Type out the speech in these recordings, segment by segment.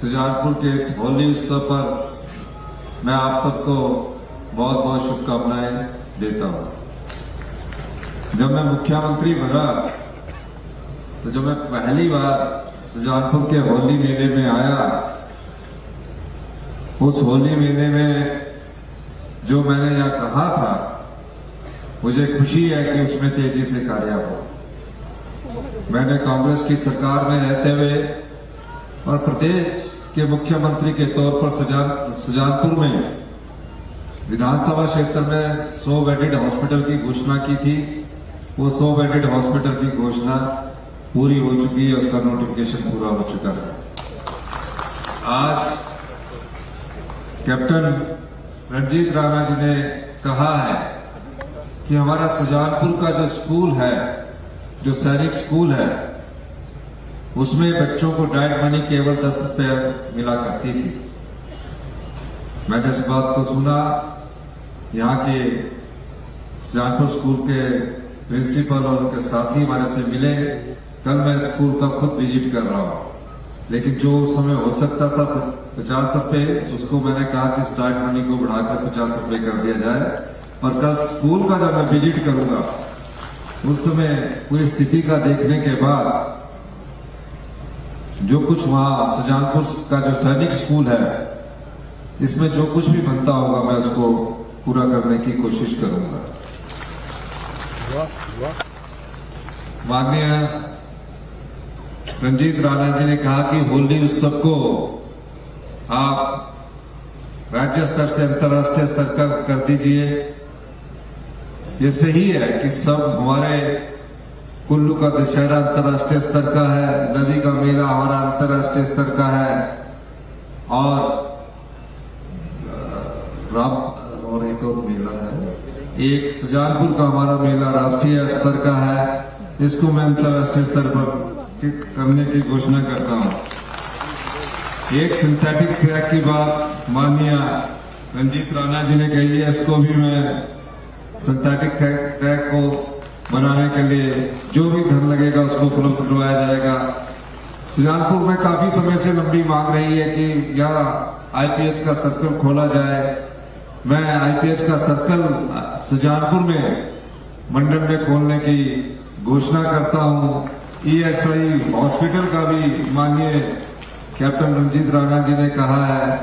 सुजानपुर के इस होली उत्सव पर मैं आप सबको बहुत बहुत शुभकामनाएं देता हूं। जब मैं मुख्यमंत्री बना तो जब मैं पहली बार सुजानपुर के होली मेले में आया, उस होली मेले में जो मैंने यहाँ कहा था, मुझे खुशी है कि उसमें तेजी से कार्य हो। मैंने कांग्रेस की सरकार में रहते हुए और प्रदेश के मुख्यमंत्री के तौर पर सुजानपुर में विधानसभा क्षेत्र में 100 बेडेड हॉस्पिटल की घोषणा की थी। वो 100 बेडेड हॉस्पिटल की घोषणा पूरी हो चुकी है, उसका नोटिफिकेशन पूरा हो चुका है। आज कैप्टन रणजीत राणा जी ने कहा है कि हमारा सुजानपुर का जो स्कूल है, जो सैनिक स्कूल है, उसमें बच्चों को डाइट मनी केवल 10 रुपये मिला करती थी। मैंने इस बात को सुना, यहाँ के सुजानपुर स्कूल के प्रिंसिपल और उनके साथी हमारे से मिले। कल मैं स्कूल का खुद विजिट कर रहा हूँ, लेकिन जो उस समय हो सकता था 50 रुपये, उसको मैंने कहा कि इस डाइट मनी को बढ़ाकर 50 रुपये कर दिया जाए। और कल स्कूल का जब मैं विजिट करूंगा, उस समय पूरी स्थिति का देखने के बाद जो कुछ वहां सुजानपुर का जो सैनिक स्कूल है, इसमें जो कुछ भी बनता होगा मैं उसको पूरा करने की कोशिश करूंगा। माननीय रणजीत राणा जी ने कहा कि होली उत्सव को आप राज्य स्तर से अंतर्राष्ट्रीय स्तर का कर दीजिए। ये सही है कि सब हमारे कुल्लू का दशहरा अंतर्राष्ट्रीय स्तर का है, नदी का मेला हमारा अंतर्राष्ट्रीय स्तर का है, और एक और मेला है, एक सुजानपुर का हमारा मेला राष्ट्रीय स्तर का है। इसको मैं अंतर्राष्ट्रीय स्तर पर करने की घोषणा करता हूं। एक सिंथेटिक ट्रैक की बात माननीय रणजीत राणा जी ने कही है, इसको भी मैं सिंथेटिक ट्रैक को बनाने के लिए जो भी धन लगेगा उसको उपलब्ध करवाया जाएगा। सुजानपुर में काफी समय से लंबी मांग रही है कि यहाँ आईपीएच का सर्कल खोला जाए। मैं आईपीएच का सर्कल सुजानपुर में मंडल में खोलने की घोषणा करता हूँ। ईएसआई हॉस्पिटल का भी माननीय कैप्टन रणजीत राणा जी ने कहा है,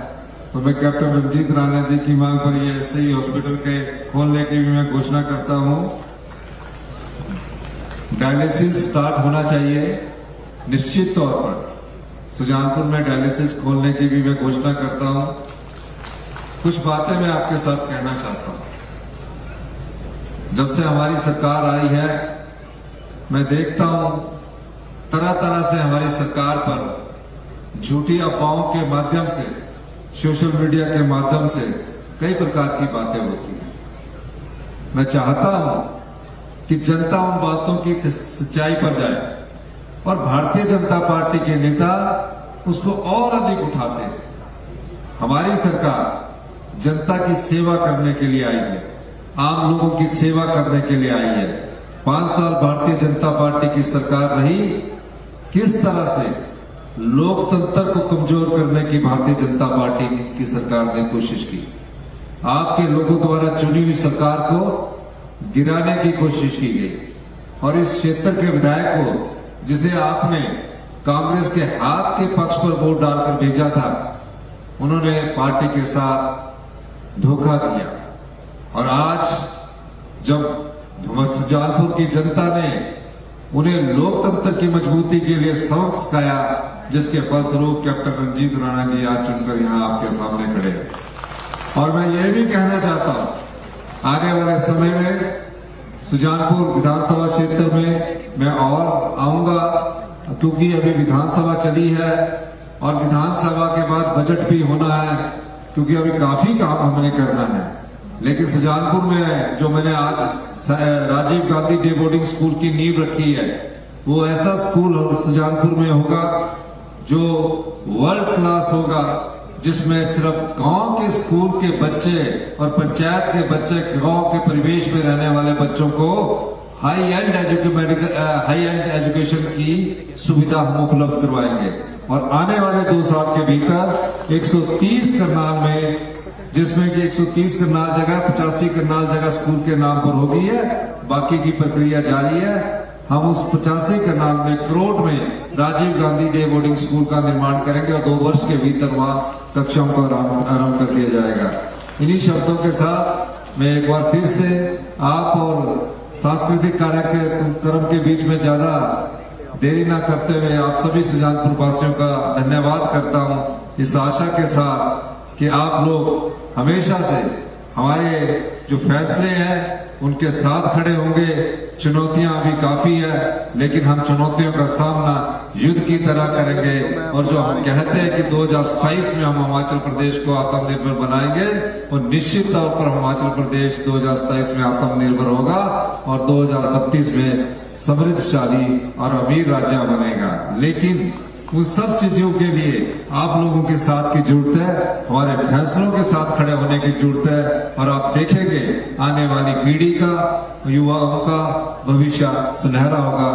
तो मैं कैप्टन रणजीत राणा जी की मांग पर ईएसआई हॉस्पिटल के खोलने की भी मैं घोषणा करता हूँ। डायलिसिस स्टार्ट होना चाहिए निश्चित तौर पर। सुजानपुर में डायलिसिस खोलने की भी मैं घोषणा करता हूं। कुछ बातें मैं आपके साथ कहना चाहता हूं। जब से हमारी सरकार आई है, मैं देखता हूं तरह तरह से हमारी सरकार पर झूठी अफवाहों के माध्यम से, सोशल मीडिया के माध्यम से कई प्रकार की बातें होती हैं। मैं चाहता हूं कि जनता उन बातों की सच्चाई पर जाए, और भारतीय जनता पार्टी के नेता उसको और अधिक उठाते हैं। हमारी सरकार जनता की सेवा करने के लिए आई है, आम लोगों की सेवा करने के लिए आई है। 5 साल भारतीय जनता पार्टी की सरकार रही, किस तरह से लोकतंत्र को कमजोर करने की भारतीय जनता पार्टी की सरकार ने कोशिश की। आपके लोगों द्वारा चुनी हुई सरकार को गिराने की कोशिश की गई, और इस क्षेत्र के विधायक को, जिसे आपने कांग्रेस के हाथ के पक्ष पर वोट डालकर भेजा था, उन्होंने पार्टी के साथ धोखा दिया। और आज जब सुजानपुर की जनता ने उन्हें लोकतंत्र की मजबूती के लिए सबक सिखाया, जिसके फलस्वरूप कैप्टन रणजीत राणा जी आज चुनकर यहां आपके सामने खड़े हैं। और मैं ये भी कहना चाहता हूं, आने वाले समय में सुजानपुर विधानसभा क्षेत्र में मैं और आऊंगा, क्योंकि अभी विधानसभा चली है और विधानसभा के बाद बजट भी होना है, क्योंकि अभी काफी काम हमने करना है। लेकिन सुजानपुर में जो मैंने आज Rajiv Gandhi day boarding school की नींव रखी है, वो ऐसा स्कूल सुजानपुर में होगा जो वर्ल्ड क्लास होगा, जिसमें सिर्फ गांव के स्कूल के बच्चे और पंचायत के बच्चे, गांव के परिवेश में रहने वाले बच्चों को हाई एंड एजुकेशन की सुविधा हम उपलब्ध करवाएंगे। और आने वाले 2 साल के भीतर 130 करनाल में, जिसमें कि 130 करनाल जगह 85 करनाल जगह स्कूल के नाम पर होगी है, बाकी की प्रक्रिया जारी है। हम उस 85 करनाल में क्रोट में Rajiv Gandhi day boarding school का निर्माण करेंगे और 2 वर्ष के भीतर वहां कक्षाओं को आरंभ कर दिया जाएगा। इन्हीं शब्दों के साथ मैं एक बार फिर से आप और सांस्कृतिक कार्यक्रम के बीच में ज्यादा देरी न करते हुए आप सभी सुजानपुर वासियों का धन्यवाद करता हूं, इस आशा के साथ कि आप लोग हमेशा से हमारे जो फैसले हैं उनके साथ खड़े होंगे। चुनौतियां अभी काफी है, लेकिन हम चुनौतियों का सामना युद्ध की तरह करेंगे। और जो हम कहते हैं कि 2027 में हम हिमाचल प्रदेश को आत्मनिर्भर बनाएंगे, और निश्चित तौर पर हिमाचल प्रदेश 2027 में आत्मनिर्भर होगा और 2032 में समृद्धशाली और अमीर राज्य बनेगा। लेकिन उन सब चीजों के लिए आप लोगों के साथ की जरूरत है, हमारे फैसलों के साथ खड़े होने की जरूरत है। और आप देखेंगे आने वाली पीढ़ी का, युवाओं का भविष्य सुनहरा होगा।